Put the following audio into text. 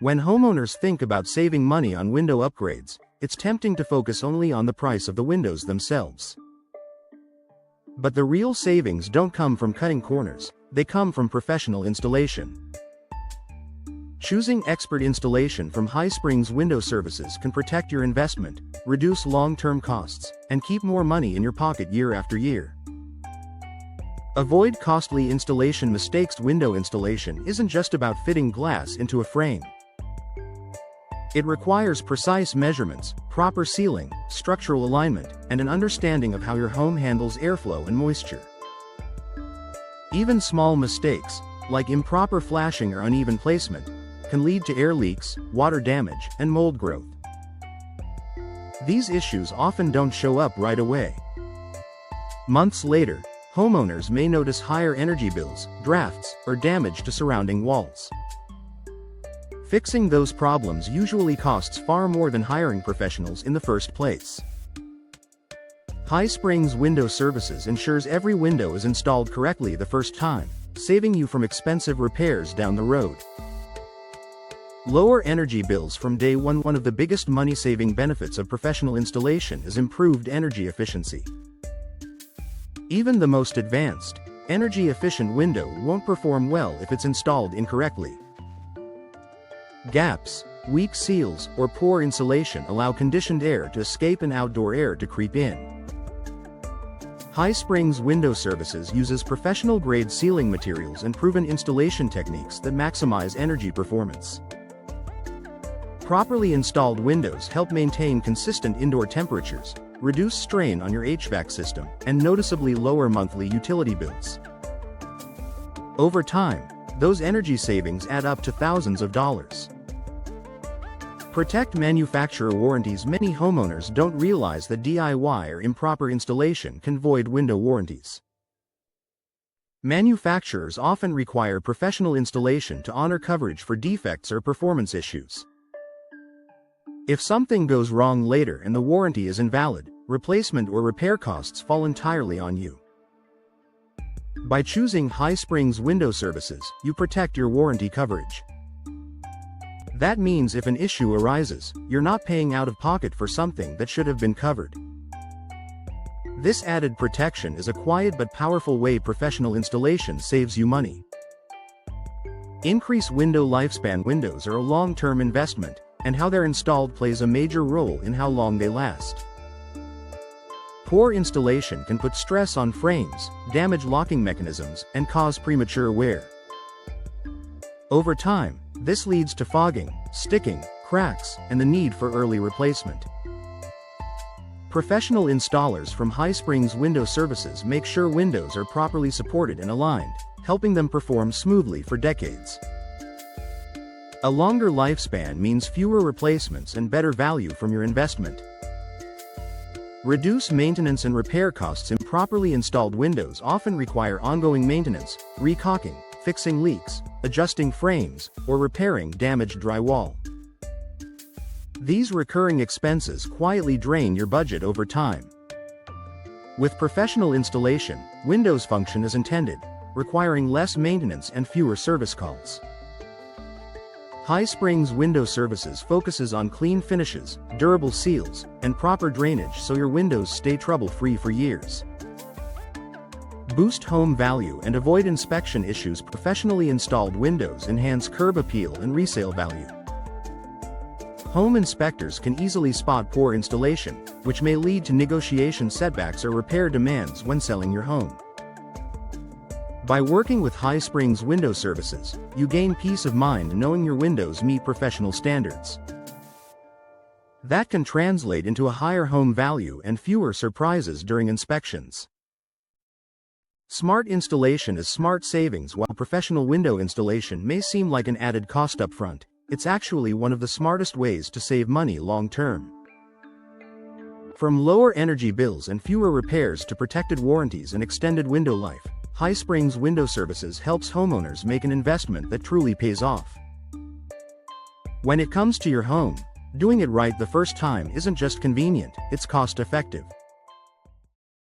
When homeowners think about saving money on window upgrades, it's tempting to focus only on the price of the windows themselves. But the real savings don't come from cutting corners, they come from professional installation. Choosing expert installation from High Springs Window Services can protect your investment, reduce long-term costs, and keep more money in your pocket year after year. Avoid costly installation mistakes. Window installation isn't just about fitting glass into a frame. It requires precise measurements, proper sealing, structural alignment, and an understanding of how your home handles airflow and moisture. Even small mistakes, like improper flashing or uneven placement, can lead to air leaks, water damage, and mold growth. These issues often don't show up right away. Months later, homeowners may notice higher energy bills, drafts, or damage to surrounding walls. Fixing those problems usually costs far more than hiring professionals in the first place. High Springs Window Services ensures every window is installed correctly the first time, saving you from expensive repairs down the road. Lower energy bills from day one. One of the biggest money-saving benefits of professional installation is improved energy efficiency. Even the most advanced, energy-efficient window won't perform well if it's installed incorrectly. Gaps, weak seals, or poor insulation allow conditioned air to escape and outdoor air to creep in. High Springs Window Services uses professional-grade sealing materials and proven installation techniques that maximize energy performance. Properly installed windows help maintain consistent indoor temperatures, reduce strain on your HVAC system, and noticeably lower monthly utility bills. Over time, those energy savings add up to thousands of dollars. Protect manufacturer warranties. Many homeowners don't realize that DIY or improper installation can void window warranties. Manufacturers often require professional installation to honor coverage for defects or performance issues. If something goes wrong later and the warranty is invalid, replacement or repair costs fall entirely on you. By choosing High Springs Window Services, you protect your warranty coverage. That means if an issue arises, you're not paying out of pocket for something that should have been covered. This added protection is a quiet but powerful way professional installation saves you money. Increase window lifespan. Windows are a long-term investment, and how they're installed plays a major role in how long they last. Poor installation can put stress on frames, damage locking mechanisms, and cause premature wear. Over time, this leads to fogging, sticking, cracks, and the need for early replacement. Professional installers from High Springs Window Services make sure windows are properly supported and aligned, helping them perform smoothly for decades. A longer lifespan means fewer replacements and better value from your investment. Reduce maintenance and repair costs. Improperly installed windows often require ongoing maintenance, recaulking, fixing leaks, adjusting frames, or repairing damaged drywall. These recurring expenses quietly drain your budget over time. With professional installation, windows function as intended, requiring less maintenance and fewer service calls. High Springs Window Services focuses on clean finishes, durable seals, and proper drainage so your windows stay trouble-free for years. Boost home value and avoid inspection issues. Professionally installed windows enhance curb appeal and resale value. Home inspectors can easily spot poor installation, which may lead to negotiation setbacks or repair demands when selling your home. By working with High Springs Window Services, you gain peace of mind knowing your windows meet professional standards. That can translate into a higher home value and fewer surprises during inspections. Smart installation is smart savings. While professional window installation may seem like an added cost up front, it's actually one of the smartest ways to save money long term. From lower energy bills and fewer repairs to protected warranties and extended window life, High Springs Window Services helps homeowners make an investment that truly pays off. When it comes to your home, doing it right the first time isn't just convenient, it's cost-effective.